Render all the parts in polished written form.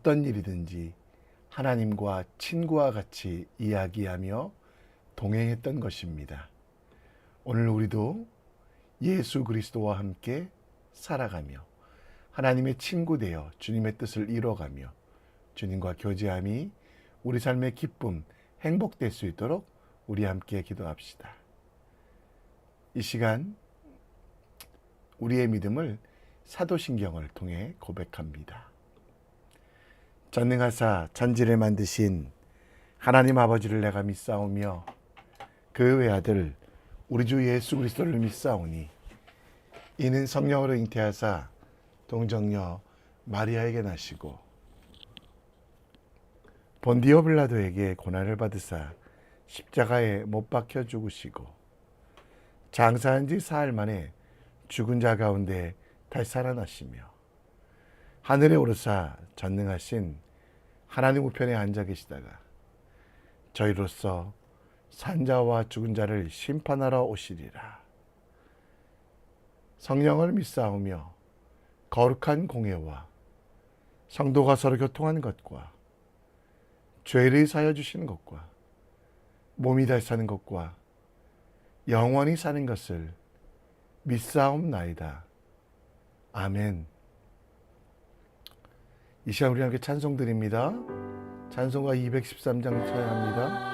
어떤 일이든지 하나님과 친구와 같이 이야기하며 동행했던 것입니다. 오늘 우리도 예수 그리스도와 함께 살아가며 하나님의 친구 되어 주님의 뜻을 이뤄가며 주님과 교제함이 우리 삶의 기쁨, 행복될 수 있도록 우리 함께 기도합시다. 이 시간 우리의 믿음을 사도신경을 통해 고백합니다. 전능하사 천지를 만드신 하나님 아버지를 내가 믿사오며 그 외아들 우리 주 예수 그리스도를 믿사오니 이는 성령으로 잉태하사 동정녀 마리아에게 나시고 본디오 빌라도에게 고난을 받으사 십자가에 못 박혀 죽으시고 장사한 지 사흘 만에 죽은 자 가운데 다시 살아나시며 하늘에 오르사 전능하신 하나님 우편에 앉아 계시다가 저희로서 산자와 죽은 자를 심판하러 오시리라. 성령을 믿사오며 거룩한 공예와 성도가 서로 교통하는 것과 죄를 사하여 주시는 것과 몸이 다시 사는 것과 영원히 사는 것을 믿사옵나이다. 아멘. 이 시간 우리 함께 찬송 드립니다. 찬송가 213장 찬양합니다.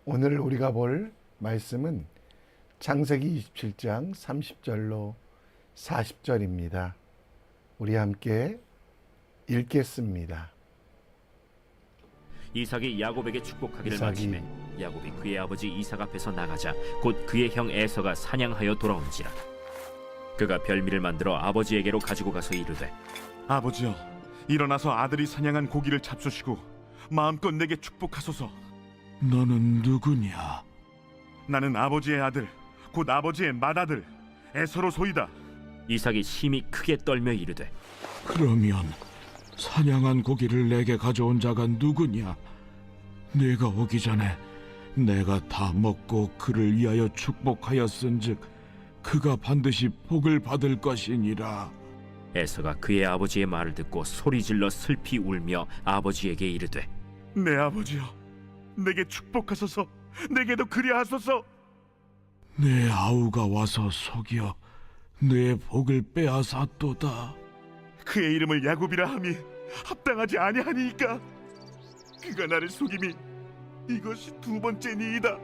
오늘 우리가 볼 말씀은 창세기 27장 30절로 40절입니다. 우리 함께 읽겠습니다. 이삭이 야곱에게 축복하기를 마침에 야곱이 그의 아버지 이삭 앞에서 나가자 곧 그의 형 에서가 사냥하여 돌아온지라. 그가 별미를 만들어 아버지에게로 가지고 가서 이르되 아버지여, 일어나서 아들이 사냥한 고기를 잡수시고 마음껏 내게 축복하소서. 너는 누구냐? 나는 아버지의 아들, 곧 아버지의 맏아들 에서로 소이다. 이삭이 심히 크게 떨며 이르되 그러면 사냥한 고기를 내게 가져온 자가 누구냐? 네가 오기 전에 내가 다 먹고 그를 위하여 축복하였은즉 그가 반드시 복을 받을 것이니라. 에서가 그의 아버지의 말을 듣고 소리질러 슬피 울며 아버지에게 이르되 내 아버지여, 내게 축복하소서. 내게도 그리하소서. 내 아우가 와서 속여 내 복을 빼앗았도다. 그의 이름을 야곱이라 함이 합당하지 아니하니이까. 그가 나를 속임이 이것이 두 번째니이다.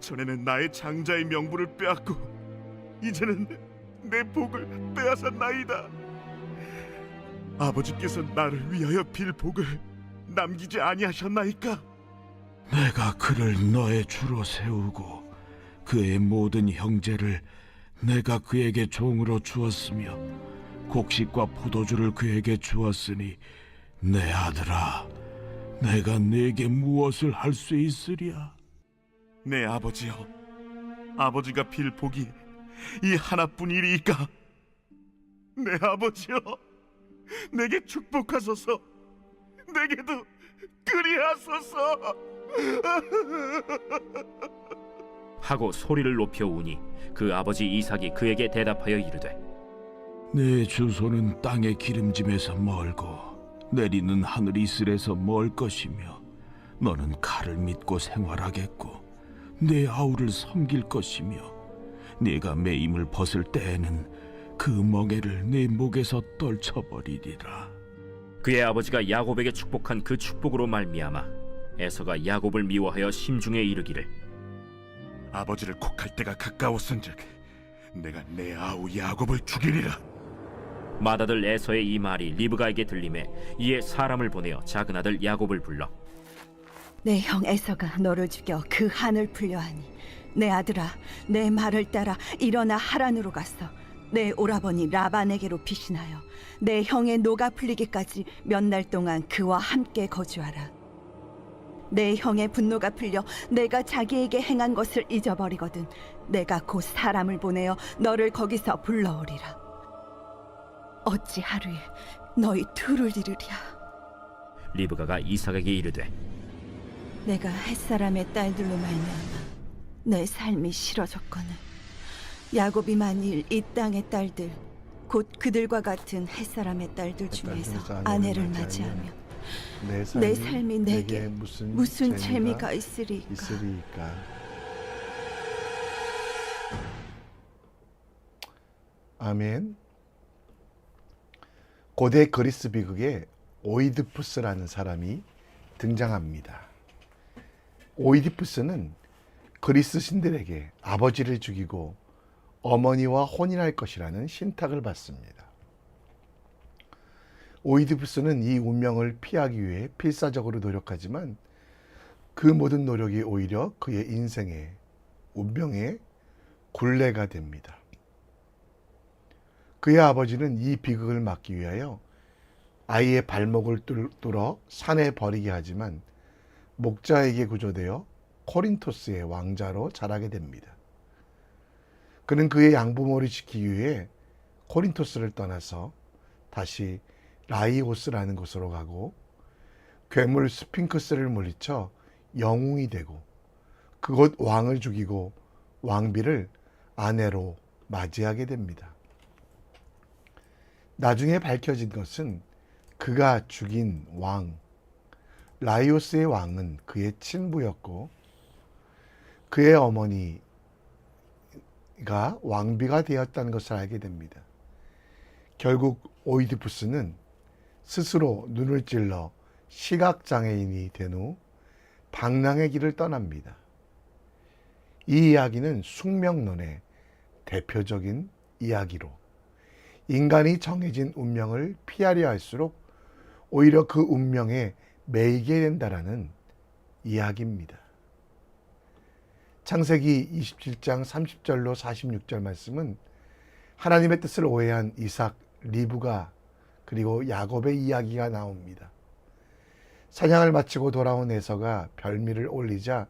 전에는 나의 장자의 명분을 빼앗고 이제는 내 복을 빼앗았나이다. 아버지께서 나를 위하여 빌 복을 남기지 아니하셨나이까. 내가 그를 너의 주로 세우고 그의 모든 형제를 내가 그에게 종으로 주었으며 곡식과 포도주를 그에게 주었으니 내 아들아, 내가 네게 무엇을 할 수 있으랴? 내 아버지여, 아버지가 빌 복이 이 하나뿐이리이까. 내 아버지여, 내게 축복하소서. 내게도 그리하소서. 하고 소리를 높여 우니 그 아버지 이삭이 그에게 대답하여 이르되 내 주소는 땅의 기름짐에서 멀고 내리는 하늘 이슬에서 멀 것이며 너는 칼을 믿고 생활하겠고 내 아우를 섬길 것이며 네가 매임을 벗을 때에는 그 멍에를 내 목에서 떨쳐버리리라. 그의 아버지가 야곱에게 축복한 그 축복으로 말미암아 에서가 야곱을 미워하여 심중에 이르기를 아버지를 곡할 때가 가까웠은즉 내가 내 아우 야곱을 죽이리라. 맏아들 에서의 이 말이 리브가에게 들리매 이에 사람을 보내어 작은 아들 야곱을 불러 내 형 에서가 너를 죽여 그 한을 풀려하니 내 아들아, 내 말을 따라 일어나 하란으로 가서 내 오라버니 라반에게로 피신하여 내 형의 노가 풀리기까지 몇 날 동안 그와 함께 거주하라. 내 형의 분노가 풀려 내가 자기에게 행한 것을 잊어버리거든 내가 곧 사람을 보내어 너를 거기서 불러오리라. 어찌 하루에 너희 둘을 이루랴. 리브가가 이삭에게 이르되 내가 햇사람의 딸들로 말미암아 내 삶이 싫어졌거늘 야곱이 만일 이 땅의 딸들 곧 그들과 같은 햇사람의 딸들 중에서 아내를 맞이하면 내 삶이 내게 무슨 재미가 있으리까. 아멘. 고대 그리스 비극에 오이디푸스라는 사람이 등장합니다. 오이디푸스는 그리스 신들에게 아버지를 죽이고 어머니와 혼인할 것이라는 신탁을 받습니다. 오이디푸스는 이 운명을 피하기 위해 필사적으로 노력하지만 그 모든 노력이 오히려 그의 인생의 운명의 굴레가 됩니다. 그의 아버지는 이 비극을 막기 위하여 아이의 발목을 뚫어 산에 버리게 하지만 목자에게 구조되어 코린토스의 왕자로 자라게 됩니다. 그는 그의 양부모를 지키기 위해 코린토스를 떠나서 다시 라이오스라는 곳으로 가고 괴물 스핑크스를 물리쳐 영웅이 되고 그곳 왕을 죽이고 왕비를 아내로 맞이하게 됩니다. 나중에 밝혀진 것은 그가 죽인 왕 라이오스의 왕은 그의 친부였고 그의 어머니가 왕비가 되었다는 것을 알게 됩니다. 결국 오이디푸스는 스스로 눈을 찔러 시각장애인이 된 후 방랑의 길을 떠납니다. 이 이야기는 숙명론의 대표적인 이야기로 인간이 정해진 운명을 피하려 할수록 오히려 그 운명에 매이게 된다라는 이야기입니다. 창세기 27장 30절로 46절 말씀은 하나님의 뜻을 오해한 이삭, 리브가 그리고 야곱의 이야기가 나옵니다. 사냥을 마치고 돌아온 에서가 별미를 올리자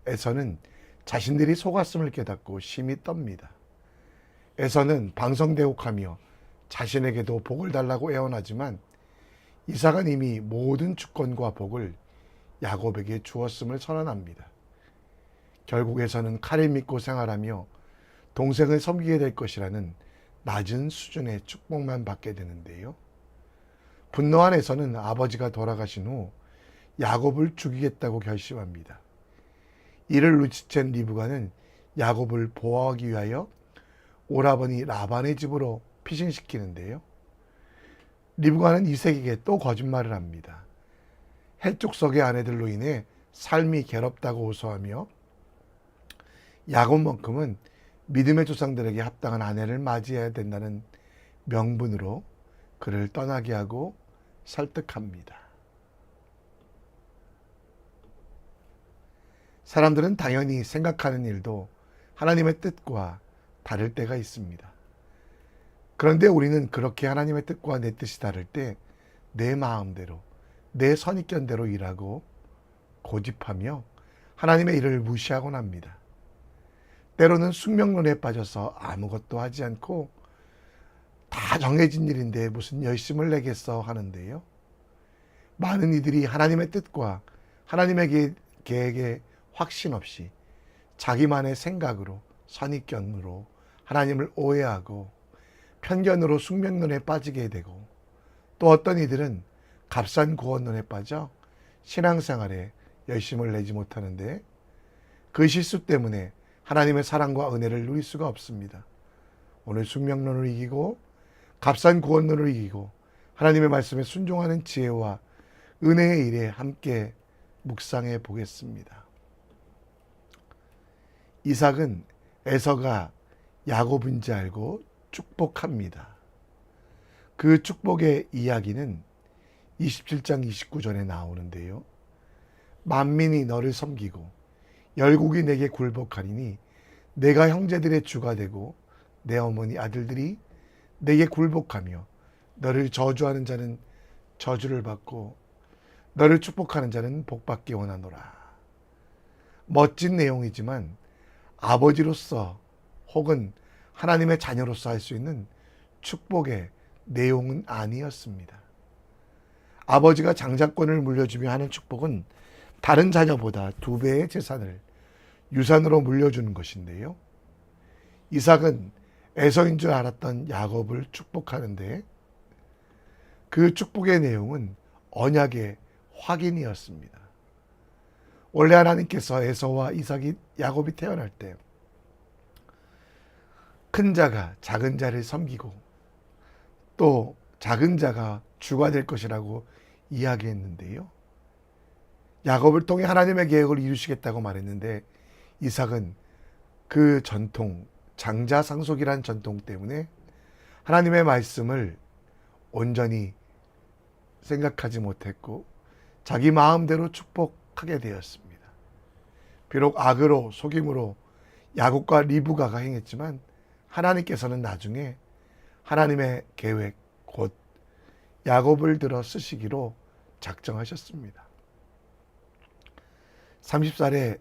에서는 자신들이 속았음을 깨닫고 심히 떱니다. 에서는 방성대혹하며 자신에게도 복을 달라고 애원하지만 이삭은 이미 모든 주권과 복을 야곱에게 주었음을 선언합니다. 결국에서는 칼을 믿고 생활하며 동생을 섬기게 될 것이라는 낮은 수준의 축복만 받게 되는데요. 분노한 에서는 아버지가 돌아가신 후 야곱을 죽이겠다고 결심합니다. 이를 눈치챈 리브가는 야곱을 보호하기 위하여 오라버니 라반의 집으로 피신시키는데요. 리브가는 이삭에게 또 거짓말을 합니다. 해족속의 아내들로 인해 삶이 괴롭다고 호소하며 야곱만큼은 믿음의 조상들에게 합당한 아내를 맞이해야 된다는 명분으로 그를 떠나게 하고 설득합니다. 사람들은 당연히 생각하는 일도 하나님의 뜻과 다를 때가 있습니다. 그런데 우리는 그렇게 하나님의 뜻과 내 뜻이 다를 때 내 마음대로, 내 선입견대로 일하고 고집하며 하나님의 일을 무시하곤 합니다. 때로는 숙명론에 빠져서 아무것도 하지 않고 다 정해진 일인데 무슨 열심을 내겠어 하는데요. 많은 이들이 하나님의 뜻과 하나님의 계획에 확신 없이 자기만의 생각으로 선입견으로 하나님을 오해하고 편견으로 숙명론에 빠지게 되고, 또 어떤 이들은 값싼 구원론에 빠져 신앙생활에 열심을 내지 못하는데 그 실수 때문에 하나님의 사랑과 은혜를 누릴 수가 없습니다. 오늘 숙명론을 이기고 값싼 구원론을 이기고 하나님의 말씀에 순종하는 지혜와 은혜의 일에 함께 묵상해 보겠습니다. 이삭은 에서가 야곱인지 알고 축복합니다. 그 축복의 이야기는 27장 29절에 나오는데요. 만민이 너를 섬기고 열국이 내게 굴복하리니 내가 형제들의 주가 되고 내 어머니 아들들이 내게 굴복하며 너를 저주하는 자는 저주를 받고 너를 축복하는 자는 복받기 원하노라. 멋진 내용이지만 아버지로서 혹은 하나님의 자녀로서 할 수 있는 축복의 내용은 아니었습니다. 아버지가 장자권을 물려주며 하는 축복은 다른 자녀보다 2배의 재산을 유산으로 물려주는 것인데요. 이삭은 에서인 줄 알았던 야곱을 축복하는데 그 축복의 내용은 언약의 확인이었습니다. 원래 하나님께서 에서와 이삭이 야곱이 태어날 때 큰 자가 작은 자를 섬기고 또 작은 자가 주가 될 것이라고 이야기했는데요. 야곱을 통해 하나님의 계획을 이루시겠다고 말했는데 이삭은 그 전통, 장자상속이란 전통 때문에 하나님의 말씀을 온전히 생각하지 못했고 자기 마음대로 축복하게 되었습니다. 비록 악으로 속임으로 야곱과 리브가가 행했지만 하나님께서는 나중에 하나님의 계획 곧 야곱을 들어 쓰시기로 작정하셨습니다. 30살에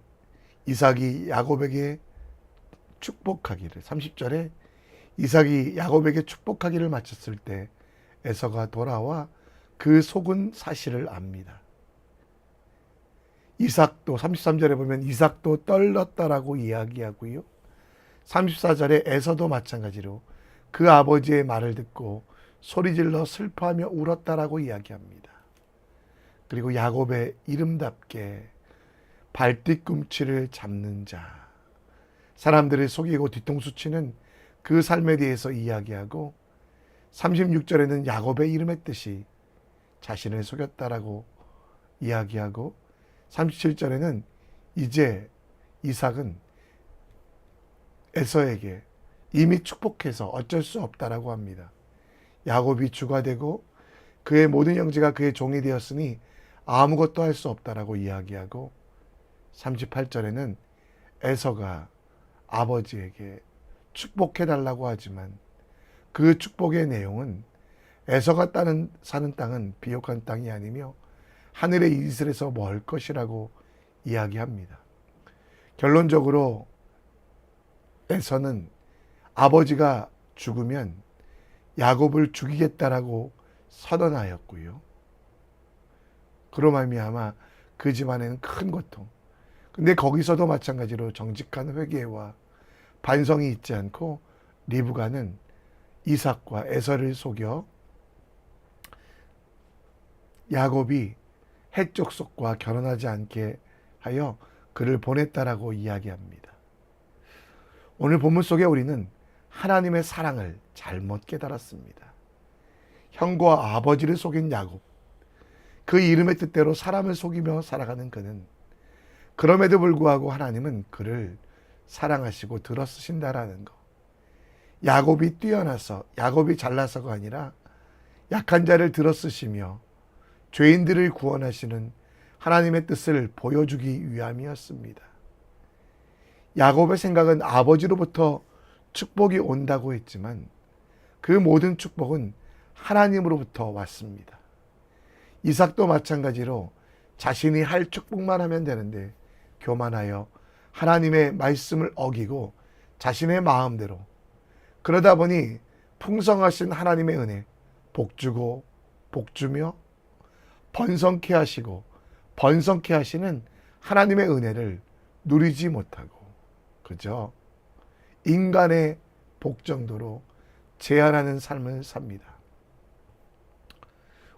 이삭이 야곱에게 축복하기를, 30절에 이삭이 야곱에게 축복하기를 마쳤을 때 에서가 돌아와 그 속은 사실을 압니다. 이삭도 33절에 보면 이삭도 떨렸다라고 이야기하고요. 34절에 에서도 마찬가지로 그 아버지의 말을 듣고 소리질러 슬퍼하며 울었다라고 이야기합니다. 그리고 야곱의 이름답게 발뒤꿈치를 잡는 자, 사람들을 속이고 뒤통수 치는 그 삶에 대해서 이야기하고 36절에는 야곱의 이름의 뜻이 자신을 속였다라고 이야기하고 37절에는 이제 이삭은 에서에게 이미 축복해서 어쩔 수 없다라고 합니다. 야곱이 주가 되고 그의 모든 형제가 그의 종이 되었으니 아무것도 할 수 없다라고 이야기하고 38절에는 에서가 아버지에게 축복해달라고 하지만 그 축복의 내용은 에서가 사는 땅은 비옥한 땅이 아니며 하늘의 이슬에서 멀 것이라고 이야기합니다. 결론적으로 에서는 아버지가 죽으면 야곱을 죽이겠다라고 선언하였고요. 그로 말미암아 그 집안에는 큰 고통, 근데 거기서도 마찬가지로 정직한 회개와 반성이 있지 않고 리브가는 이삭과 에서를 속여 야곱이 헷족속과 결혼하지 않게 하여 그를 보냈다라고 이야기합니다. 오늘 본문 속에 우리는 하나님의 사랑을 잘못 깨달았습니다. 형과 아버지를 속인 야곱, 그 이름의 뜻대로 사람을 속이며 살아가는 그는 그럼에도 불구하고 하나님은 그를 사랑하시고 들어쓰신다라는 것. 야곱이 뛰어나서, 야곱이 잘나서가 아니라 약한 자를 들어쓰시며 죄인들을 구원하시는 하나님의 뜻을 보여주기 위함이었습니다. 야곱의 생각은 아버지로부터 축복이 온다고 했지만 그 모든 축복은 하나님으로부터 왔습니다. 이삭도 마찬가지로 자신이 할 축복만 하면 되는데 교만하여 하나님의 말씀을 어기고 자신의 마음대로, 그러다 보니 풍성하신 하나님의 은혜, 복주고 복주며 번성케 하시고 번성케 하시는 하나님의 은혜를 누리지 못하고 그저 인간의 복 정도로 제한하는 삶을 삽니다.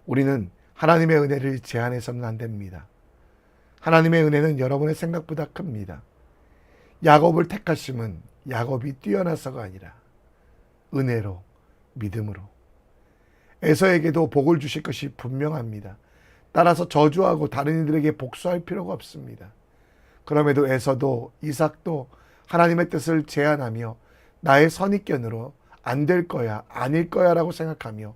우리는 하나님의 은혜를 제한해서는 안 됩니다. 하나님의 은혜는 여러분의 생각보다 큽니다. 야곱을 택하심은 야곱이 뛰어나서가 아니라 은혜로, 믿음으로. 에서에게도 복을 주실 것이 분명합니다. 따라서 저주하고 다른 이들에게 복수할 필요가 없습니다. 그럼에도 에서도 이삭도 하나님의 뜻을 제한하며 나의 선입견으로 안 될 거야, 아닐 거야 라고 생각하며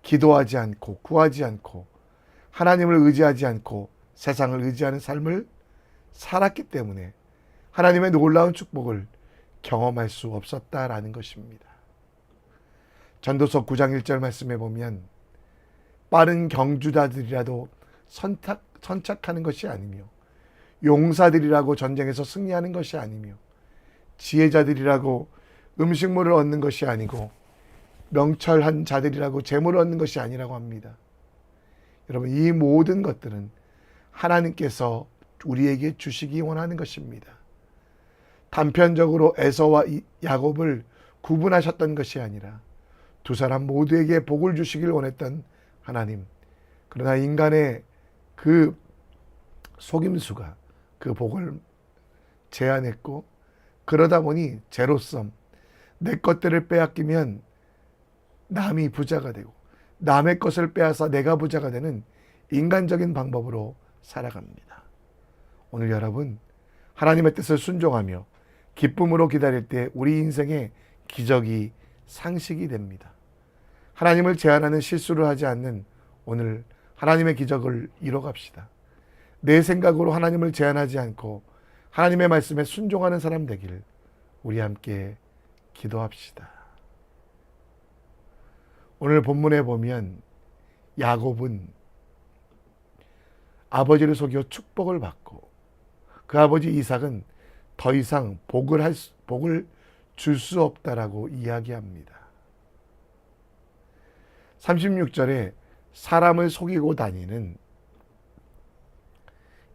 기도하지 않고 구하지 않고 하나님을 의지하지 않고 세상을 의지하는 삶을 살았기 때문에 하나님의 놀라운 축복을 경험할 수 없었다라는 것입니다. 전도서 9장 1절 말씀에 보면 빠른 경주자들이라도 선착하는 것이 아니며 용사들이라고 전쟁에서 승리하는 것이 아니며 지혜자들이라고 음식물을 얻는 것이 아니고 명철한 자들이라고 재물을 얻는 것이 아니라고 합니다. 여러분, 이 모든 것들은 하나님께서 우리에게 주시기 원하는 것입니다. 단편적으로 에서와 야곱을 구분하셨던 것이 아니라 두 사람 모두에게 복을 주시길 원했던 하나님. 그러나 인간의 그 속임수가 그 복을 제한했고, 그러다 보니 제로섬, 내 것들을 빼앗기면 남이 부자가 되고 남의 것을 빼앗아 내가 부자가 되는 인간적인 방법으로 살아갑니다. 오늘 여러분, 하나님의 뜻을 순종하며 기쁨으로 기다릴 때 우리 인생의 기적이 상식이 됩니다. 하나님을 제한하는 실수를 하지 않는 오늘 하나님의 기적을 이뤄갑시다. 내 생각으로 하나님을 제한하지 않고 하나님의 말씀에 순종하는 사람 되기를 우리 함께 기도합시다. 오늘 본문에 보면 야곱은 아버지를 속여 축복을 받고 그 아버지 이삭은 더 이상 복을 줄 수 없다라고 이야기합니다. 36절에 사람을 속이고 다니는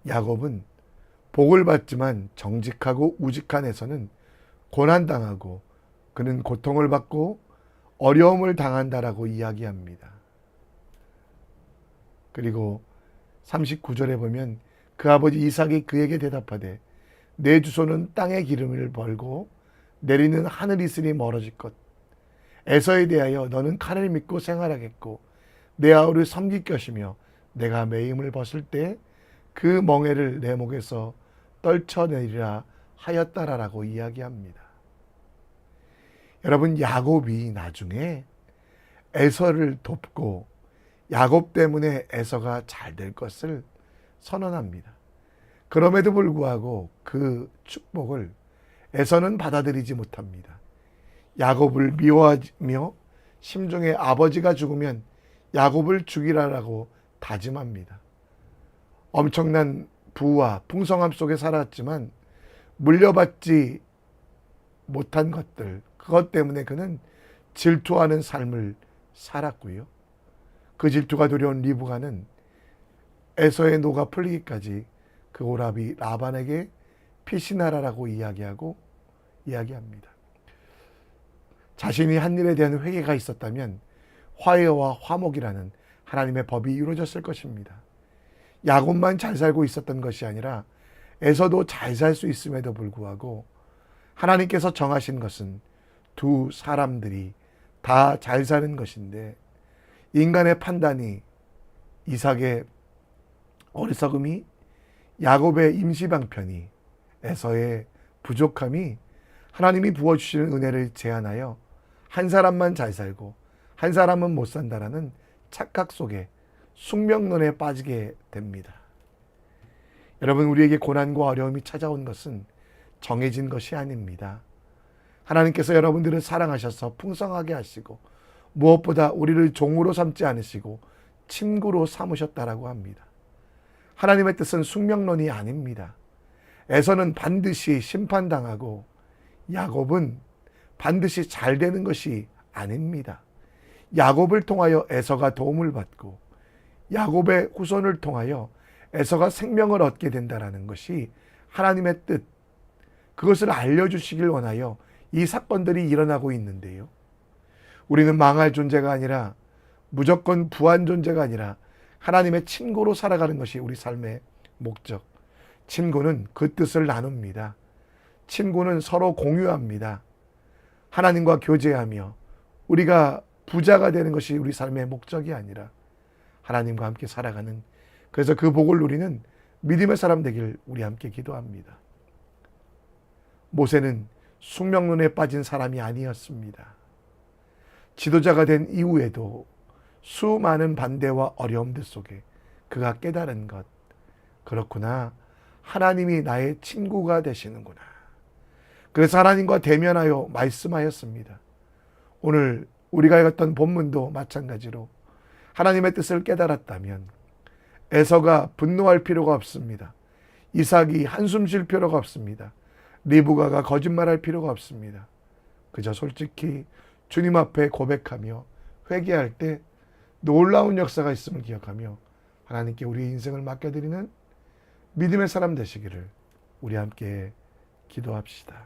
야곱은 복을 받지만 정직하고 우직한 에서는 고난당하고 그는 고통을 받고 어려움을 당한다라고 이야기합니다. 그리고 39절에 보면 그 아버지 이삭이 그에게 대답하되 내 주소는 땅의 기름을 벌고 내리는 하늘이 있으니 멀어질 것. 에서에 대하여 너는 칼을 믿고 생활하겠고 내 아우를 섬길 것이며 내가 매임을 벗을 때 그 멍에를 내 목에서 떨쳐내리라 하였다라고 이야기합니다. 여러분, 야곱이 나중에 에서를 돕고 야곱 때문에 에서가 잘 될 것을 선언합니다. 그럼에도 불구하고 그 축복을 에서는 받아들이지 못합니다. 야곱을 미워하며 심중에 아버지가 죽으면 야곱을 죽이라라고 다짐합니다. 엄청난 부와 풍성함 속에 살았지만 물려받지 못한 것들, 그것 때문에 그는 질투하는 삶을 살았고요. 그 질투가 두려운 리브가는 에서의 노가 풀리기까지 그 오라비 라반에게 피신하라라고 이야기합니다. 자신이 한 일에 대한 회개가 있었다면 화해와 화목이라는 하나님의 법이 이루어졌을 것입니다. 야곱만 잘 살고 있었던 것이 아니라 에서도 잘 살 수 있음에도 불구하고 하나님께서 정하신 것은 두 사람들이 다 잘 사는 것인데 인간의 판단이, 이삭의 어리석음이, 야곱의 임시방편이, 에서의 부족함이 하나님이 부어주시는 은혜를 제한하여 한 사람만 잘 살고 한 사람은 못 산다라는 착각 속에 숙명론에 빠지게 됩니다. 여러분, 우리에게 고난과 어려움이 찾아온 것은 정해진 것이 아닙니다. 하나님께서 여러분들을 사랑하셔서 풍성하게 하시고 무엇보다 우리를 종으로 삼지 않으시고 친구로 삼으셨다라고 합니다. 하나님의 뜻은 숙명론이 아닙니다. 에서는 반드시 심판당하고 야곱은 반드시 잘 되는 것이 아닙니다. 야곱을 통하여 에서가 도움을 받고 야곱의 후손을 통하여 에서가 생명을 얻게 된다는 것이 하나님의 뜻, 그것을 알려주시길 원하여 이 사건들이 일어나고 있는데요. 우리는 망할 존재가 아니라, 무조건 부한 존재가 아니라 하나님의 친구로 살아가는 것이 우리 삶의 목적. 친구는 그 뜻을 나눕니다. 친구는 서로 공유합니다. 하나님과 교제하며 우리가 부자가 되는 것이 우리 삶의 목적이 아니라 하나님과 함께 살아가는, 그래서 그 복을 누리는 믿음의 사람 되길 우리 함께 기도합니다. 모세는 숙명론에 빠진 사람이 아니었습니다. 지도자가 된 이후에도 수많은 반대와 어려움들 속에 그가 깨달은 것, 그렇구나, 하나님이 나의 친구가 되시는구나. 그래서 하나님과 대면하여 말씀하였습니다. 오늘 우리가 읽었던 본문도 마찬가지로 하나님의 뜻을 깨달았다면 에서가 분노할 필요가 없습니다. 이삭이 한숨 쉴 필요가 없습니다. 리브가가 거짓말할 필요가 없습니다. 그저 솔직히 주님 앞에 고백하며 회개할 때 놀라운 역사가 있음을 기억하며 하나님께 우리의 인생을 맡겨드리는 믿음의 사람 되시기를 우리 함께 기도합시다.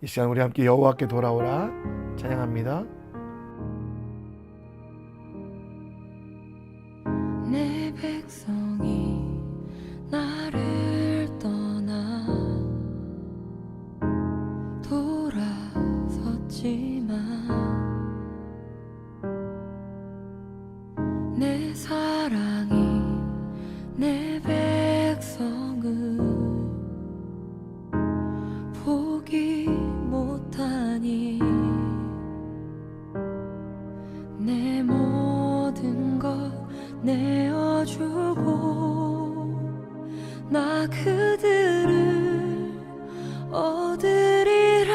이 시간 우리 함께 여호와께 돌아오라 찬양합니다. 내 백성이 나를 떠나 돌아섰지만 내 사랑이 내 백성을 포기 못하니 내 모든 것 내어주고 나 그들을 얻으리라.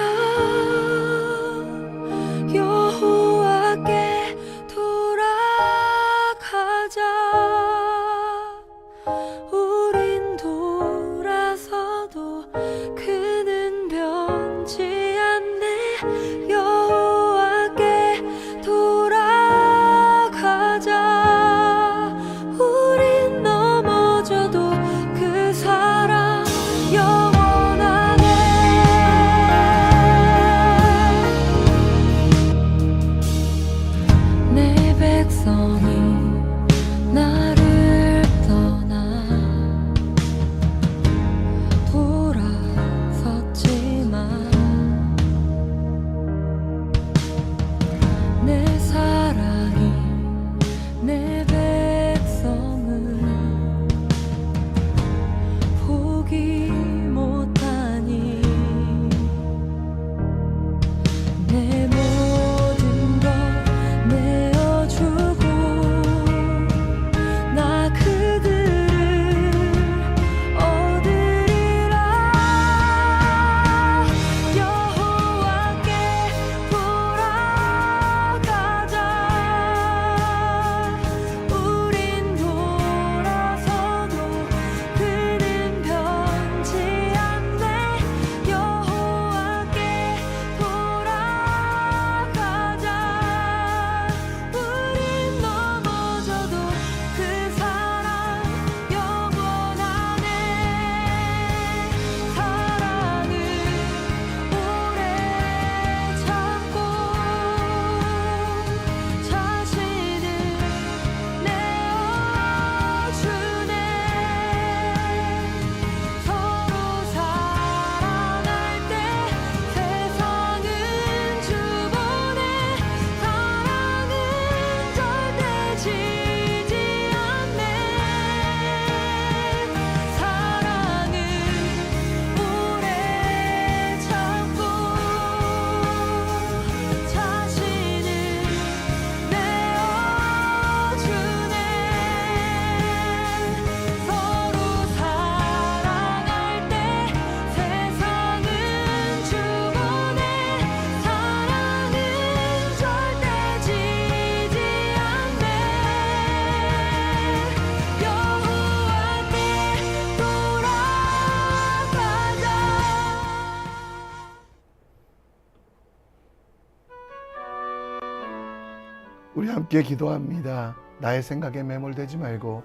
우리 함께 기도합니다. 나의 생각에 매몰되지 말고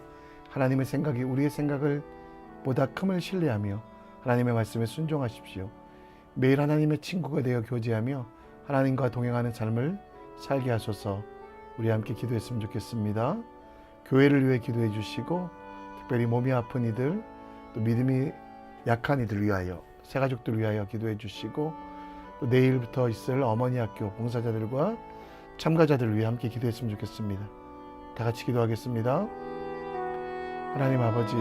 하나님의 생각이 우리의 생각을 보다 큼을 신뢰하며 하나님의 말씀에 순종하십시오. 매일 하나님의 친구가 되어 교제하며 하나님과 동행하는 삶을 살게 하소서. 우리 함께 기도했으면 좋겠습니다. 교회를 위해 기도해 주시고 특별히 몸이 아픈 이들 또 믿음이 약한 이들 위하여 새가족들 위하여 기도해 주시고 또 내일부터 있을 어머니 학교 봉사자들과 참가자들을 위해 함께 기도했으면 좋겠습니다. 다 같이 기도하겠습니다. 하나님 아버지